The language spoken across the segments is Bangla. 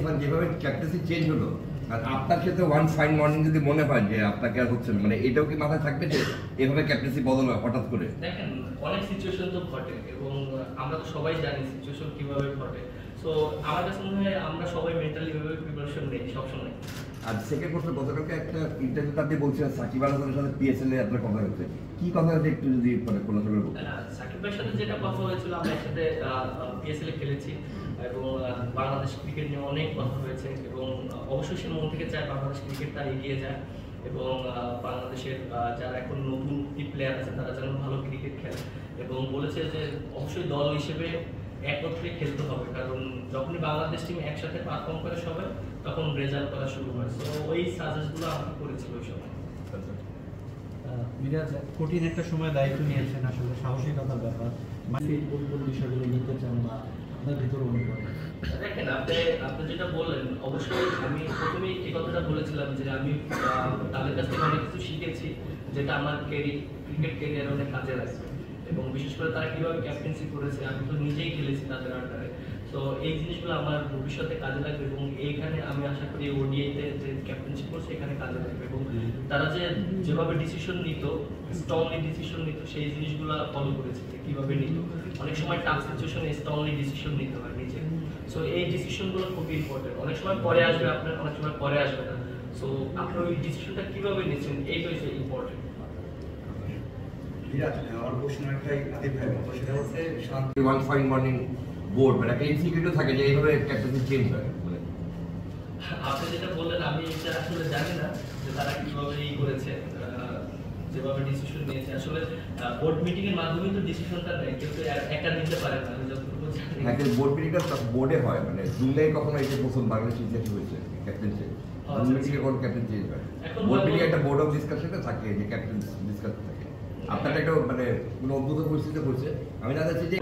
ইরফান যেভাবে ক্যাপ্টেন্সি চেঞ্জ হলো, আর আপনার ক্ষেত্রে ওয়ান ফাইন মর্নিং যদি মনে হয় যে আপনাকে আর হচ্ছে না, মানে এটাও কি মাথায় থাকবে যে এভাবে ক্যাপ্টেন্সি বদল হয় হঠাৎ করে? দেখেন, অনেক সিচুয়েশন তো ঘটে এবং আমরা তো সবাই জানি সিচুয়েশন কিভাবে ঘটে। সো আমার কাছে মনে হয় আমরা সবাই মেন্টালি এভাবে প্রিপারেশন নেই সবসময়। আর সেকেন্ড প্রশ্ন, গতকালকে একটা ইন্টারভিউতে আপনি বলছিলেন সাকিব আল হাসানের সাথে পিএসএল এ আপনার কথা হচ্ছে, কি কথা হচ্ছে একটু যদি মানে খোলাসা করে বলতেন। সাকিব ভাইয়ের সাথে যেটা কথা হয়েছিল, আমরা একসাথে পিএসএল এ খেলেছি এবং বাংলাদেশ ক্রিকেট নিয়ে অনেক কথা হয়েছে এবং অবশ্যই সে মন থেকে চায় বাংলাদেশ ক্রিকেটটা এগিয়ে যায় এবং বাংলাদেশের যারা এখন নতুন প্লেয়ার আছে তারা যেন ভালো ক্রিকেট খেলে এবং বলেছে যে অবশ্যই দল হিসেবে একত্রে খেলতে হবে, কারণ যখনই বাংলাদেশ টিম একসাথে পারফর্ম করে সবাই তখন রেজাল্ট করা শুরু হয়। তো ওই সাজেস্টগুলো আমাকে করেছিল ওই সময়। মিরাজ, কঠিন একটা সময় দায়িত্ব নিয়েছেন, আসলে সাহসিকতার ব্যাপার, কোন কোন বিষয়গুলো নিতে চান বা আপনার ভিতরে অনুভব? দেখেন, আপনি যেটা বললেন, অবশ্যই আমি প্রথমেই এই কথাটা বলেছিলাম যে আমি তাদের কাছ থেকে অনেক কিছু শিখেছি যেটা আমার ক্রিকেট ক্যারিয়ারে অনেক কাজে লাগবে এবং বিশেষ করে তারা কিভাবে ক্যাপ্টেন্সি করেছে, আমি তো নিজেই খেলেছি তাদের আন্ডারে। তো এই জিনিসগুলো আমার ভবিষ্যতে কাজে লাগবে এবং এইখানে আমি আশা করি ওডিআইতে যে ক্যাপ্টেন্সি করছে এখানে কাজে লাগবে এবং তারা যেভাবে ডিসিশন নিত, স্ট্রংলি ডিসিশন নিত, সেই জিনিসগুলো ফলো করেছে যে কীভাবে নিত। অনেক সময় টাফ সিচুয়েশনে স্ট্রংলি ডিসিশন নিতে হয় নিজে। সো এই ডিসিশনগুলো খুবই ইম্পর্টেন্ট। অনেক সময় পরে আসবে আপনার, অনেক সময় পরে আসবে না। সো আপনার ওই ডিসিশনটা কীভাবে নিচ্ছেন এইটাই ইম্পর্টেন্ট। আমার প্রশ্ন একটাই আতিফ ভাই, সেটা হচ্ছে ওয়ান ফাইন মর্নিং বোর্ড মানে একটা ইনসিকিউরিটি থাকে যে এইভাবে ক্যাপ্টেন্সি চেঞ্জ হয়। আপনি যেটা বললেন আমি এটা আসলে জানি না যে তারা কিভাবে করেছে, যেভাবে ডিসিশন নিয়েছে। আসলে বোর্ড মিটিং এর মাধ্যমে তো ডিসিশনটা নেয়, কিন্তু একা নিতে পারে না, আমি যতটুকু জানি। হ্যাঁ, কিন্তু বোর্ড মিটিংটা বোর্ডে হয়, মানে দুনিয়ায় কখনো এটা প্রথম বাংলাদেশ ইতিহাসে হয়েছে ক্যাপ্টেন্সি। বোর্ড মিটিং এ কোন ক্যাপ্টেন চেঞ্জ হয়? বোর্ড মিটিং একটা বোর্ড অফ ডিসকাশনে থাকে যে ক্যাপ্টেন ডিসকাস থাকে। আপনার একটা মানে কোনো অদ্ভুত পরিস্থিতি হচ্ছে, আমি না চাচ্ছি যে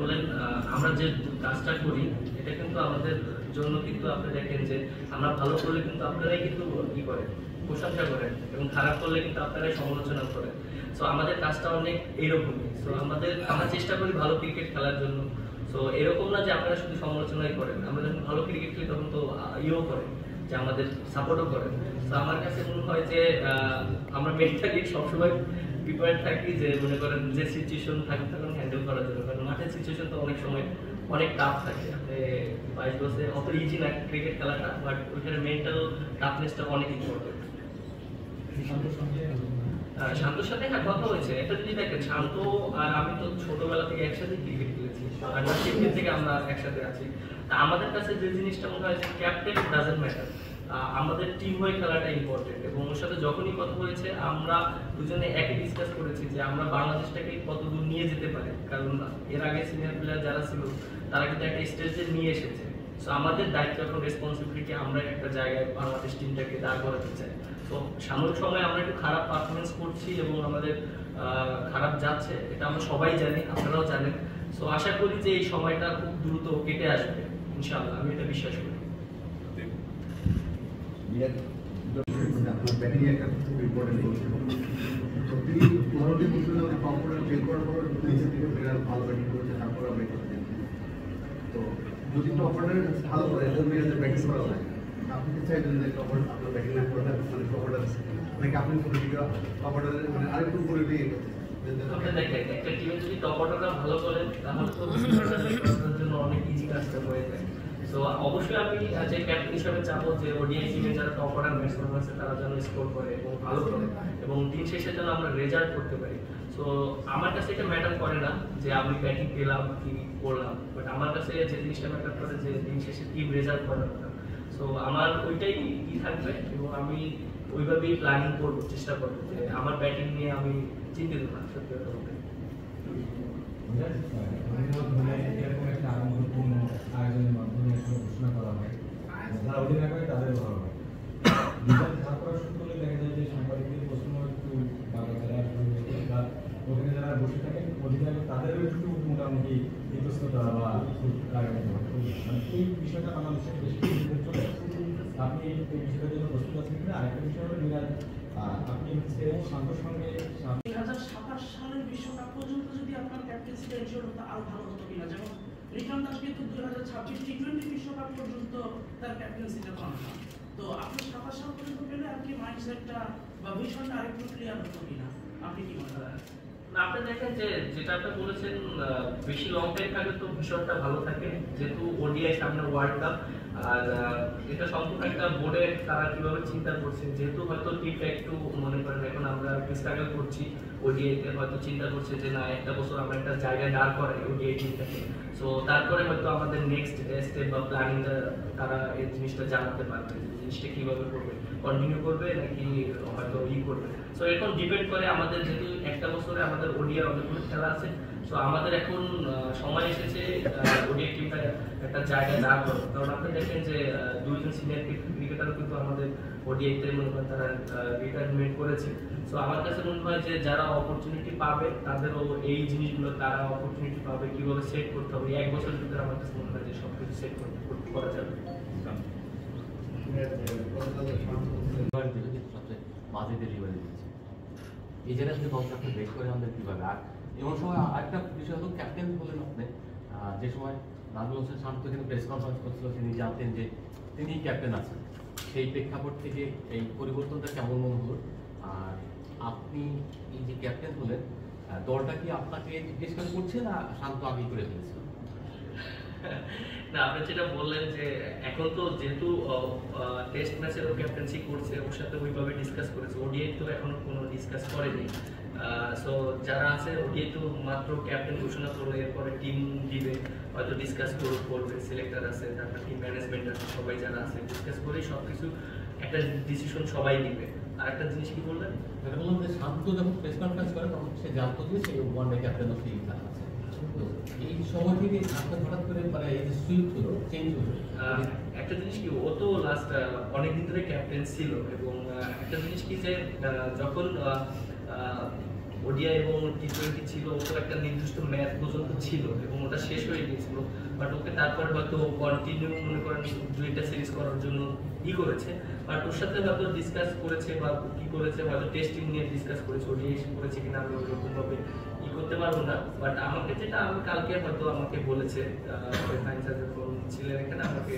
আমরা যে কাজটা করি এটা কিন্তু আমাদের জন্য, কিন্তু আপনি দেখেন যে আমরা ভালো করলে কিন্তু আপনারাই কিন্তু কি করেন, প্রশংসা করেন এবং খারাপ করলে কিন্তু আপনারাই সমালোচনা করেন। সো আমাদের কাজটা অনেক এইরকমই। সো আমরা চেষ্টা করি ভালো ক্রিকেট খেলার জন্য। সো এরকম না যে আপনারা শুধু সমালোচনাই করেন, আমরা যখন ভালো ক্রিকেট খেলি তখন তো ইয়েও করেন যে আমাদের সাপোর্টও করেন। তো আমার কাছে মনে হয় যে আমরা মেন্টালি সবসময় প্রিপেয়ার থাকি যে মনে করেন যে সিচুয়েশন থাকে তখন হ্যান্ডেল করার জন্য, কারণ মাঠের সিচুয়েশন তো অনেক সময় অনেক টাফ থাকে। আপনি 22 বছরে অত ইজি না ক্রিকেট খেলাটা, বাট ওইখানে মেন্টাল টাফনেসটা অনেক ইম্পর্টেন্ট। শান্তর সাথে হ্যাঁ কথা হয়েছে। একটা জিনিস দেখেন, শান্ত আর আমি তো ছোটবেলা থেকে একসাথে ক্রিকেট খেলেছি, আর নাসিকের থেকে আমরা একসাথে আছি। তা আমাদের কাছে যে জিনিসটা মনে হয় যে ক্যাপ্টেন ডাজন্ট ম্যাটার, আমাদের টিম হয়ে খেলাটা ইম্পর্টেন্ট। এবং ওর সাথে যখনই কথা হয়েছে আমরা দুজনে একই ডিসকাস করেছি যে আমরা বাংলাদেশটাকে কত দূর নিয়ে যেতে পারি, কারণ এর আগে সিনিয়র প্লেয়ার যারা ছিল তারা কিন্তু একটা স্টেজে নিয়ে এসেছে। সো আমাদের দায়িত্ব এখন রেসপন্সিবিলিটি, আমরা একটা জায়গায় বাংলাদেশ টিমটাকে দাঁড় করাতে চাই। তো সাময়িক সময় আমরা একটু খারাপ পারফরমেন্স করছি এবং আমাদের খারাপ যাচ্ছে, এটা আমরা সবাই জানি, আপনারাও জানেন। সো আশা করি যে এই সময়টা খুব দ্রুত কেটে আসবে ইনশাআল্লাহ, আমি এটা বিশ্বাস করি। আপনার ব্যাটিং একটা খুব ইম্পর্টেন্ট বলছেন, তো তিনি মরণটি বলছিলেন যে কম্পিউটার ফেল করার পর নিচের দিকে প্লেয়ার ভালো ব্যাটিং করেছে, তারপর আমরা করছেন। তো যদি টপ অর্ডার ভালো করে এদের মেয়েদের ব্যাটিং করা হয়, আপনি কি চাইবেন যে টপ অর্ডার আপনার ব্যাটিং না করা মানে টপ অর্ডার নাকি আপনি কোনো দিকে টপ অর্ডারের মানে আরেকটু করে দিয়ে আপনি দেখেন একটা টিমে যদি টপ অর্ডারটা ভালো করেন তাহলে তো জন্য অনেক ইজি কাজটা হয়ে যায়। তো অবশ্যই আমি যে ক্যাপ্টেন হিসেবে চাবো যে ওডিআই টিমে যারা টপ অর্ডার ব্যাটসম্যান আছে তারা যেন স্কোর করে এবং ভালো করে এবং দিন শেষে যেন আমরা রেজাল্ট করতে পারি। সো আমার কাছে এটা ম্যাটার করে না যে আমি ব্যাটিং পেলাম কি করলাম, বাট আমার কাছে যে জিনিসটা ম্যাটার করে যে দিন শেষে টিম রেজাল্ট করার কথা। সো আমার ওইটাই কি থাকবে এবং আমি ওইভাবেই প্ল্যানিং করবো, চেষ্টা করবো যে আমার ব্যাটিং নিয়ে আমি চিন্তিত না। সত্যি কথা বলতে এরকম একটা আনন্দপূর্ণ আয়োজনের মাধ্যমে ঘোষণা করা হয়, যারা অধিনায়ক হয় তাদের ভালো হয়। রেজাল্ট করা শুরু করলে দেখা যায় যে সাংবাদিকদের প্রশ্ন একটু ওখানে যারা বসে থাকেন অধিনায়ক তাদেরও একটু মোটামুটি ইতস্ততা বা মানে এই বিষয়টা বাংলাদেশের বেশি চলে আসছে। আপনি এই বিষয়টার জন্য প্রস্তুত আছেন কিনা? আরেকটা বিষয় হলো মিরাজ, আপনি হচ্ছে শান্তর সঙ্গে 2027 সালের বিশ্বকাপ পর্যন্ত যদি আপনার ক্যাপ্টেন্সিটা এনশিওর হতো আরো ভালো হতো কিনা, যেমন লিটন দাস কিন্তু 2026 টি20 বিশ্বকাপ পর্যন্ত তার ক্যাপ্টেন্সিটা কনফার্ম। তো আপনি 27 সাল পর্যন্ত পেলে আর কি মাইন্ডসেটটা বা ভিশনটা আরেকটু ক্লিয়ার হতো কিনা, আপনি কি মনে করেন? না, আপনি দেখেন যে যেটা আপনি বলেছেন, বেশি লং টাইম থাকলে তো ভীষণটা ভালো থাকে, যেহেতু ওডিআই সামনে ওয়ার্ল্ড কাপ। আর এটা সম্পূর্ণ একটা বোর্ডে তারা কিভাবে চিন্তা করছে, যেহেতু হয়তো টিমটা একটু মনে করেন এখন আমরা স্ট্রাগল করছি ওডিআইতে, হয়তো চিন্তা করছে যে না একটা বছর আমরা একটা জায়গায় দাঁড় করাই ওডিআই টিমটাকে। সো তারপরে হয়তো আমাদের নেক্সট স্টেপ বা প্ল্যানিংটা তারা এই জিনিসটা জানাতে পারবে, জিনিসটা কিভাবে করবে, কন্টিনিউ করবে নাকি হয়তো করবে। সো এখন ডিপেন্ড করে আমাদের, যেহেতু একটা বছরে আমাদের ওডিআই অনেকগুলো খেলা আছে। সো আমাদের এখন সময় এসেছে ওডিআই টিমটা একটা জায়গায় দাঁড় করো। কারণ আপনি দেখেন যে দুইজন সিনিয়র ক্রিকেটারও কিন্তু আমাদের ওডিআইতে মনে করেন তারা রিটায়ারমেন্ট করেছে। সো আমার কাছে মনে হয় যে যারা অপরচুনিটি পাবে তাদেরও এই জিনিসগুলো তারা অপরচুনিটি পাবে, কিভাবে সেট করতে হবে এক বছরের ভিতরে আমার কাছে মনে হয় যে সব কিছু সেট করা যাবে। সবচেয়ে বাজে ডেলিভারি দিচ্ছে, এই জায়গায় যদি দলটাকে ব্রেক করে আমাদের কীভাবে। আর এমন সময় আরেকটা বিষয় হলো ক্যাপ্টেন বলেন আপনি, যে সময় নাজমুল হোসেন শান্ত কিন্তু প্রেস কনফারেন্স করছিল, তিনি জানতেন যে তিনি ক্যাপ্টেন আছেন, সেই প্রেক্ষাপট থেকে এই পরিবর্তনটা কেমন মনে হলো? আর আপনি এই যে ক্যাপ্টেন হলেন, দলটা কি আপনাকে ডিসকাস করছে না শান্ত আগেই করে ফেলেছিল? না, আপনি যেটা বললেন যে এখন তো যেহেতু টেস্ট ম্যাচেরও ক্যাপ্টেন্সি করছে, ওর সাথে ওইভাবে ডিসকাস করেছে, ওডিআই তো এখনো কোনো ডিসকাস করেনি। সো যারা আছে ওডিআই তো মাত্র ক্যাপ্টেন ঘোষণা করলে এরপরে টিম দিবে, হয়তো ডিসকাস করবে, সিলেক্টর আছে, তারপর টিম ম্যানেজমেন্ট আছে, সবাই যারা আছে ডিসকাস করেই সব কিছু একটা ডিসিশন সবাই দিবে। আর একটা জিনিস কি বললেন, এটা বললাম যে শান্ত যখন প্রেস কনফারেন্স করে তখন সে জানতো যে সে one day captain of team আছে। তো এই সময় থেকে আপনার হঠাৎ করে মানে এই যে সুইচ হলো, চেঞ্জ হলো, একটা জিনিস কি, ও তো লাস্ট অনেকদিন ধরে ক্যাপ্টেন ছিল। এবং একটা জিনিস কি যে যখন ওডিআই এবং টি20 ছিল, ও তো একটা নির্দিষ্ট ম্যাচ পর্যন্ত ছিল এবং ওটা শেষ হয়ে গিয়েছিল। বাট ওকে তারপর হয়তো কন্টিনিউ মনে করেন দুইটা সিরিজ করার জন্য করেছে। বাট ওর সাথে হয়তো ডিসকাস করেছে বা কি করেছে, হয়তো টেস্টিং নিয়ে ডিসকাস করেছে, ওডিআই করেছে কিনা আমি ওইরকম ভাবে করতে পারবো না। বাট আমাকে যেটা আমি কালকে হয়তো আমাকে বলেছে, যখন ছিলেন এখানে আমাকে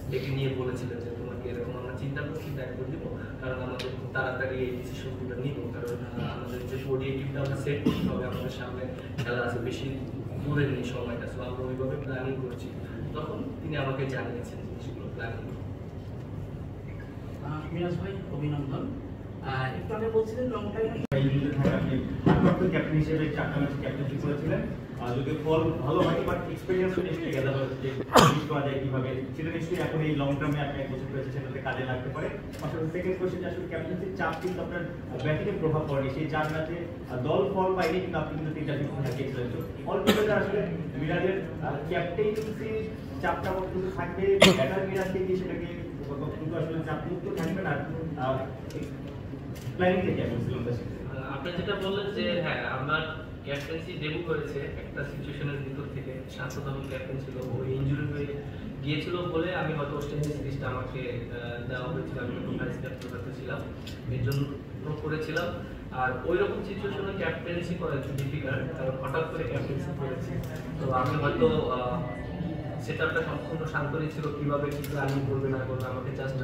ডেকে নিয়ে বলেছিলেন যে তোমাকে এরকম আমরা চিন্তা করছি দায়িত্ব দিব, কারণ আমাদের খুব তাড়াতাড়ি এই ডিসিশনগুলো নিব, কারণ আমাদের যে ওডিআই টিমটা আমরা সেট করতে হবে, আমাদের সামনে খেলা আছে, বেশি দূরে নেই সময়টা। সো আমরা ওইভাবে প্ল্যানিং করছি। তখন তিনি আমাকে জানিয়েছেন জিনিসগুলো প্ল্যানিং। মিরাজ ভাই অভিনন্দন। একটু আগে বলছিলেন লং টাইম আপনি ক্যাপ্টেন হিসেবে 4টা ম্যাচ ক্যাপ্টেন্সি করেছিলেন, যদি ফল ভালো হয় বাট এক্সপেরিয়েন্স নিশ্চয়ই গেদার হচ্ছে করা যায় কিভাবে, সেটা নিশ্চয়ই এখন এই লং টার্মে আপনি এক বছর করেছে সেটাতে কাজে লাগতে পারে। পাশাপাশি সেকেন্ড কোয়েশ্চেন, আসলে ক্যাপ্টেন্সির চাপ কিন্তু আপনার ব্যাটিংয়ে প্রভাব পড়ে, সেই 4 ম্যাচে দল ফল পাইনি কিন্তু আপনি কিন্তু 3টা ফিফটি থাকিয়েছিলেন। তো অল টুগেদার আসলে মিরাজের ক্যাপ্টেন্সির চাপটা কতটুকু থাকবে, ব্যাটার মিরাজকে কি সেটাকে কতটুকু আসলে চাপমুক্ত থাকবে না প্ল্যানিং থেকে আপনি যেটা বললেন যে হ্যাঁ আমার ক্যাপ্টেন্সি ডেবু করেছে একটা সিচুয়েশনের ভিতর থেকে, শান্ত তখন ক্যাপ্টেন ছিল, ওই ইনজুরি হয়ে গিয়েছিল বলে আমি হয়তো অস্ট্রেলিয়া সিরিজটা আমাকে দেওয়া হয়েছিল, আমি তখন ভাইস ক্যাপ্টেন ছিলাম, এর জন্য করেছিলাম। আর ওই রকম সিচুয়েশনে ক্যাপ্টেন্সি করা একটু ডিফিকাল্ট, কারণ হঠাৎ করে ক্যাপ্টেন্সি করেছি। তো আমি হয়তো সেটআপটা সম্পূর্ণ শান্তই ছিল, কিভাবে কি প্ল্যানিং করবে না করবে, আমাকে জাস্ট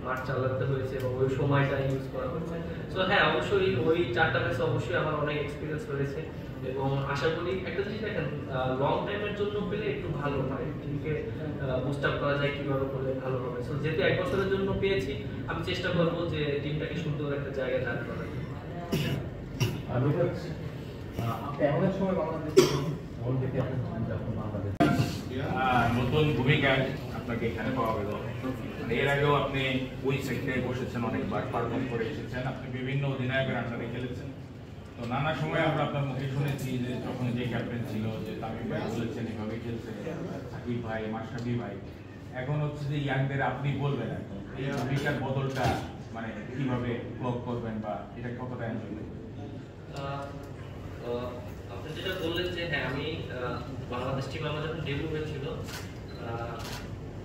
মাঠ চালাতে হয়েছে এবং ওই সময়টা ইউজ করা হয়েছে। সো হ্যাঁ, অবশ্যই ওই 4টা ম্যাচে অবশ্যই আমার অনেক এক্সপিরিয়েন্স হয়েছে এবং আশা করি একটা জিনিস দেখেন, লং টাইমের জন্য পেলে একটু ভালো হয়, টিমকে বুস্ট আপ করা যায় কিভাবে করলে ভালো হবে। সো যেহেতু 1 বছরের জন্য পেয়েছি, আমি চেষ্টা করবো যে টিমটাকে সুন্দর একটা জায়গায় দাঁড় করার। আপনি এমন এক সময় বাংলাদেশে নতুন ভূমিকায় আপনাকে এখানে পাওয়া গেল। এর আগেও আপনি ওই সেক্টরে বসেছেন, অনেকবার পারফর্ম করে এসেছেন, আপনি বিভিন্ন অধিনায়কের আন্ডারে খেলেছেন। তো নানা সময় আমরা আপনার মুখে শুনেছি যে যখন যে ক্যাপ্টেন ছিল যে তামিম ভাই বলেছেন এভাবে খেলছে, সাকিব ভাই, মাশরাফি ভাই, এখন হচ্ছে যে ইয়াংদের আপনি বলবেন এখন এই ভূমিকার বদলটা মানে কিভাবে ব্লক করবেন বা এটা কতটা এনজয় করবেন? আপনি যেটা বললেন যে হ্যাঁ আমি বাংলাদেশ টিমে আমার যখন ডেবিউ হয়েছিল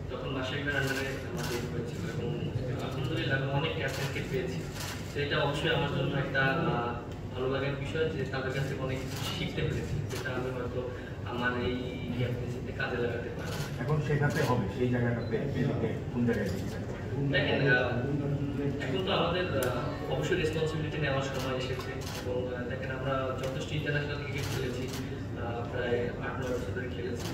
তখন মাশরাফির আন্ডারে আমার ডেবিউ হয়েছিল এবং আলহামদুলিল্লাহ আমি অনেক ক্যাপ্টেনকে পেয়েছি। সেটা অবশ্যই আমার জন্য একটা ভালো লাগার বিষয় যে তাদের কাছে অনেক কিছু শিখতে পেরেছি, যেটা আমি হয়তো আমার এই ক্যাপ্টেন্সিতে কাজে লাগাতে পারে। এখন শেখাতে হবে সেই জায়গাটাতে কোন জায়গায় দেখেন এখন তো আমাদের অবশ্যই রেসপন্সিবিলিটি নেওয়ার সময় এসেছে এবং দেখেন আমরা যথেষ্ট ইন্টারন্যাশনাল ক্রিকেট খেলেছি, প্রায় 8-9 বছর ধরে খেলেছি।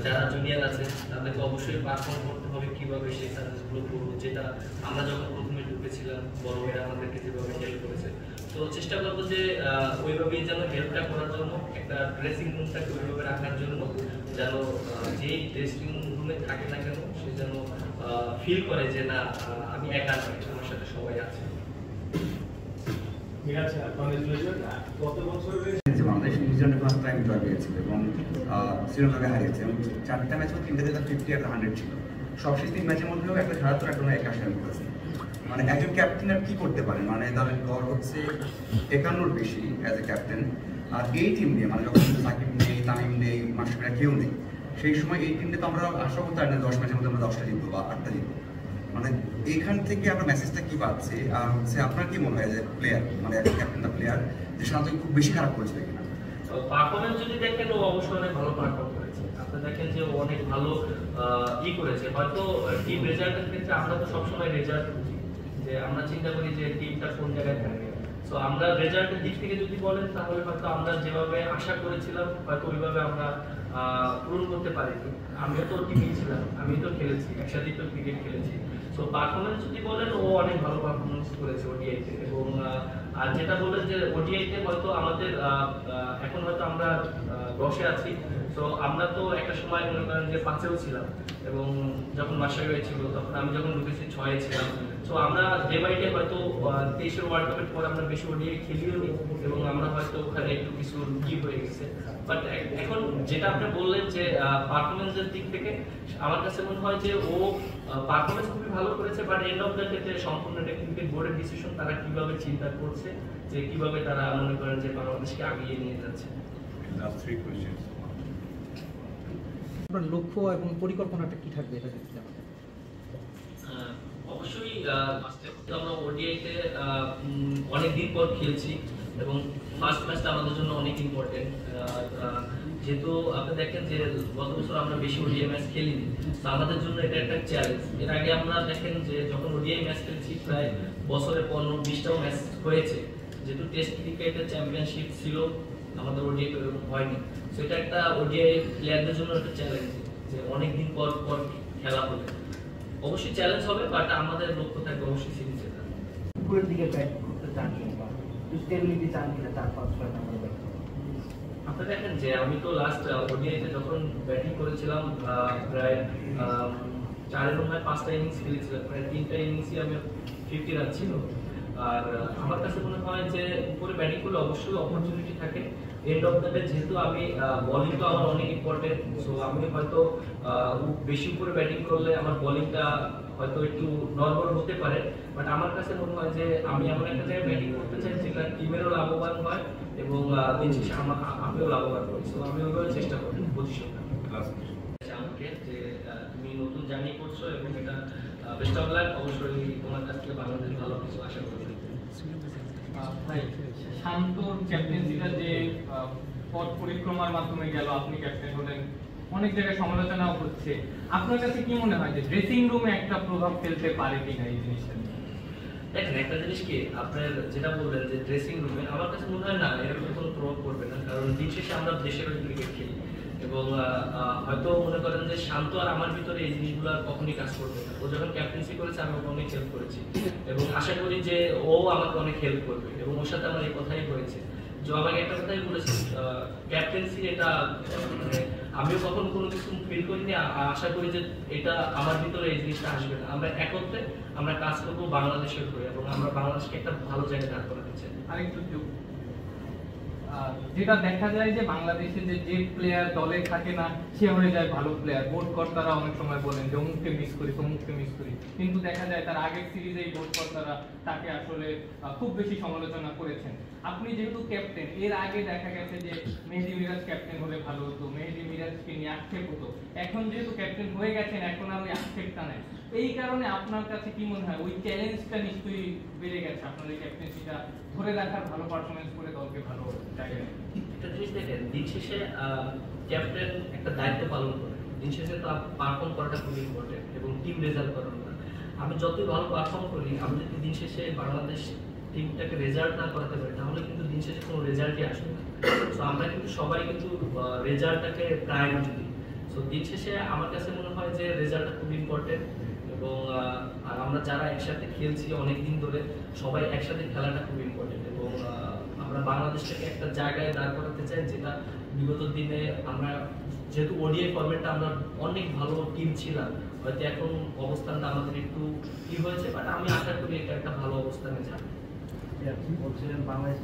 যারা জুনিয়র আছে তাদেরকে অবশ্যই পারফর্ম করতে হবে কীভাবে সেই সার্ভিসগুলো করবো, যেটা আমরা যখন প্রথমে ঢুকেছিলাম বড় ভাইরা আমাদেরকে যেভাবে হেল্প করেছে। তো চেষ্টা করবো যে ওইভাবেই যেন হেল্পটা করার জন্য একটা ড্রেসিং রুমটাকে ওইভাবে রাখার জন্য যেন যেই ড্রেসিং রুমে থাকে না কেন সে যেন ফিল করে যে না আমি একা নই, আমার সাথে সবাই আছে। বাংলাদেশ নিউজিল্যান্ডে ফার্স্ট টাইম ড্র পেয়েছিল এবং শ্রীলঙ্কাকে হারিয়েছে এবং 4টা ম্যাচ মধ্যে 3টা জেতা 50 একটা 100 ছিল। সবশেষ 3 ম্যাচের মধ্যেও একটা 77 একটা 81 রান করেছে। মানে একজন ক্যাপ্টেন আর কি করতে পারে, মানে তাদের গড় হচ্ছে 51 বেশি অ্যাজ এ ক্যাপ্টেন। আর এই টিম নিয়ে মানে যখন সাকিব নেই, তামিম নেই, মাশরাফিরা কেউ নেই, সেই সময় এই টিমটা তো আমরা আশা করতে পারি না 10 ম্যাচের মধ্যে আমরা 10টা জিতবো বা 8টা জিতবো। মানে এইখান থেকে আমরা মেসেজটা কি পাচ্ছি, আর হচ্ছে আপনার কি মনে হয় যে প্লেয়ার মানে একটা ক্যাপ্টেন দা প্লেয়ার যে সাধারণত খুব বেশি খারাপ করেছিল কিনা? পারফরমেন্স যদি দেখেন ও অবশ্যই অনেক ভালো পারফর্ম করেছে। আপনি দেখেন যে ও অনেক ভালো করেছে। হয়তো টিম রেজাল্টের ক্ষেত্রে আমরা তো সবসময় রেজাল্ট যে আমরা চিন্তা করি যে টিমটা কোন জায়গায় থাকবে। সো আমরা রেজাল্টের দিক থেকে যদি বলেন তাহলে হয়তো আমরা যেভাবে আশা করেছিলাম হয়তো ওইভাবে আমরা পূরণ করতে পারিনি। আমিও তো টিমে ছিলাম, আমি তো খেলেছি, একসাথেই তো ক্রিকেট খেলেছি। তো পারফরমেন্স যদি বলেন ও অনেক ভালো পারফরমেন্স করেছে ওডিআইতে। এবং আর যেটা বললেন যে ওডিআইতে হয়তো আমাদের এখন হয়তো আমরা 10-এ আছি, তো আমরা তো একটা সময় মনে করেন যে 5-এও ছিলাম এবং যখন মাশরাফি ছিল তখন আমি যখন ঢুকেছি 6-এ ছিলাম। তো আমরা ডে বাই ডে হয়তো 23-এর ওয়ার্ল্ড কাপের পর আমরা বেশি ওডিআই খেলিও নি এবং আমরা হয়তো ওখানে একটু কিছু কি হয়ে গেছে। বাট এখন যেটা আপনি বললেন যে পারফরমেন্সের দিক থেকে আমার কাছে মনে হয় যে ও পারফরমেন্স খুবই ভালো করেছে, but end of the day সম্পূর্ণ ক্রিকেট বোর্ডের ডিসিশন তারা কিভাবে চিন্তা করছে, যে কিভাবে তারা মনে করেন যে বাংলাদেশকে আগিয়ে নিয়ে যাচ্ছে। আপনার লক্ষ্য এবং পরিকল্পনাটা কি থাকবে এটা দেখতে আমাদের? অবশ্যই আমরা ওডিআইতে অনেকদিন পর খেলছি এবং ফার্স্ট ম্যাচটা আমাদের জন্য অনেক ইম্পর্টেন্ট। যেহেতু আপনি দেখেন যে গত বছর আমরা বেশি ওডিআই ম্যাচ খেলিনি, তো আমাদের জন্য এটা একটা চ্যালেঞ্জ। এর আগে আমরা দেখেন যে যখন ওডিআই ম্যাচ খেলেছি প্রায় বছরে 15-20টাও ম্যাচ হয়েছে। যেহেতু টেস্ট ক্রিকেটের চ্যাম্পিয়নশিপ ছিল আমাদের ওডিআই এরকম হয়নি, তো এটা একটা ওডিআই প্লেয়ারদের জন্য একটা চ্যালেঞ্জ যে অনেকদিন পর পর খেলা হবে। অবশ্যই চ্যালেঞ্জ হবে, বাট আমাদের লক্ষ্য থাকবে অবশ্যই সিরিজ জেতা। উপরের দিকে ব্যাট করতে চান কিংবা স্টেবিলিটি চান কিনা 4-5-6 নম্বর ব্যাট? আপনি দেখেন যে আমি তো লাস্ট ওডিআইতে যখন ব্যাটিং করেছিলাম প্রায় 4-এর মধ্যে 5টা ইনিংস খেলেছিলাম, প্রায় 3টা ইনিংসই আমি 50 রান ছিল। আর আমার কাছে মনে হয় যে উপরে ব্যাটিং করলে অবশ্যই অপরচুনিটি থাকে। এন্ড অফ দ্য ডে যেহেতু আমি বোলিং তো আমার অনেক ইম্পর্টেন্ট, সো আমি হয়তো বেশি উপরে ব্যাটিং করলে আমার বোলিংটা হয়তো একটু নর্মাল হতে পারে, বাট আমার কাছে মনে হয় যে আমি এমন একটা জায়গায় ব্যাটিং করতে চাই যেটা টিমেরও লাভবান হয় এবং দিন শেষে আমিও লাভবান হই। সো আমি ওইভাবে চেষ্টা করি পজিশনটা আমাকে যে তুমি নতুন জার্নি করছো এবং এটা বেস্ট অফ লাক। অবশ্যই তোমার কাছ থেকে বাংলাদেশ ভালো কিছু আশা করি। ভাই শান্তর ক্যাপ্টেন্সিটা যে পথ পরিক্রমার মাধ্যমে গেল, আপনি ক্যাপ্টেন হলেন, অনেক জায়গায় সমালোচনাও হচ্ছে। আপনার কাছে কি মনে হয় যে ড্রেসিং রুমে একটা প্রভাব ফেলতে পারে কিনা এই জিনিসটা? দেখেন একটা জিনিস কি আপনার যেটা বললেন যে ড্রেসিং রুমে, আমার কাছে মনে হয় না এরকম কোনো প্রভাব পড়বে না, কারণ দিন শেষে আমরা দেশের ক্রিকেট খেলি এবং হয়তো মনে করেন যে শান্ত আর আমার ভিতরে এই জিনিসগুলো কখনই কাজ করবে না। ও যখন ক্যাপ্টেন্সি করেছে আমি ওকে অনেক হেল্প করেছি এবং আশা করি যে ও আমাকে অনেক হেল্প করবে এবং ওর সাথে আমার এই কথাই হয়েছে যে আমাকে একটা কথাই বলেছে ক্যাপ্টেন্সি এটা মানে আমিও কখন কোনো কিছু ফিল করিনি, আশা করি যে এটা আমার ভিতরে এই জিনিসটা আসবে না। আমরা একত্রে আমরা কাজ করবো বাংলাদেশের হয়ে এবং আমরা বাংলাদেশকে একটা ভালো জায়গায় দাঁড় করাতে চাই। আরেকটু যেটা দেখা যায় যে বাংলাদেশে যে প্লেয়ার দলে থাকে না সে হয়ে যায় ভালো প্লেয়ার। বোর্ড কর্তারা অনেক সময় বলেন যে অমুককে মিস করি তমুককে মিস করি, কিন্তু দেখা যায় তার আগের সিরিজেই বোর্ড কর্তারা তাকে আসলে খুব বেশি সমালোচনা করেছেন। আপনি যেহেতু ক্যাপ্টেন, এর আগে দেখা গেছে যে মেহেদী মিরাজ ক্যাপ্টেন হলে ভালো হতো, মেহেদী মিরাজকে নিয়ে আক্ষেপ হতো। এখন যেহেতু ক্যাপ্টেন হয়ে গেছেন এখন আর ওই আক্ষেপটা নেই। এই কারণে আপনার কাছে কি মনে হয় ওই চ্যালেঞ্জটা নিশ্চয়ই বেড়ে গেছে আপনার এই ক্যাপ্টেন্সিটা ধরে রাখার, ভালো পারফরমেন্স করে দলকে ভালো জায়গায়? একটা জিনিস দেখেন, দিন শেষে ক্যাপ্টেন একটা দায়িত্ব পালন করে, দিন শেষে তো পারফর্ম করাটা খুবই ইম্পর্টেন্ট এবং টিম রেজাল্ট করানোটা। আমি যতই ভালো পারফর্ম করি, আমি যদি দিন শেষে বাংলাদেশ টিমটাকে রেজাল্ট না করাতে পারি, তাহলে কিন্তু দিন শেষে কোনো রেজাল্টই আসবে না। সো আমরা কিন্তু সবাই কিন্তু রেজাল্টটাকে প্রায়োরিটি দিই। সো দিন শেষে আমার কাছে মনে হয় যে রেজাল্টটা খুব ইম্পর্টেন্ট, এবং আর আমরা যারা একসাথে খেলছি অনেক দিন ধরে, সবাই একসাথে খেলাটা খুব ইম্পর্টেন্ট। এবং আমরা বাংলাদেশটাকে একটা জায়গায় দাঁড় করাতে চাই, যেটা বিগত দিনে আমরা যেহেতু ওডিআই ফরম্যাটটা আমরা অনেক ভালো টিম ছিলাম, হয়তো এখন অবস্থানটা আমাদের একটু হয়েছে, বাট আমি আশা করি এটা একটা ভালো অবস্থানে যাবে। বলছিলেন বাংলাদেশ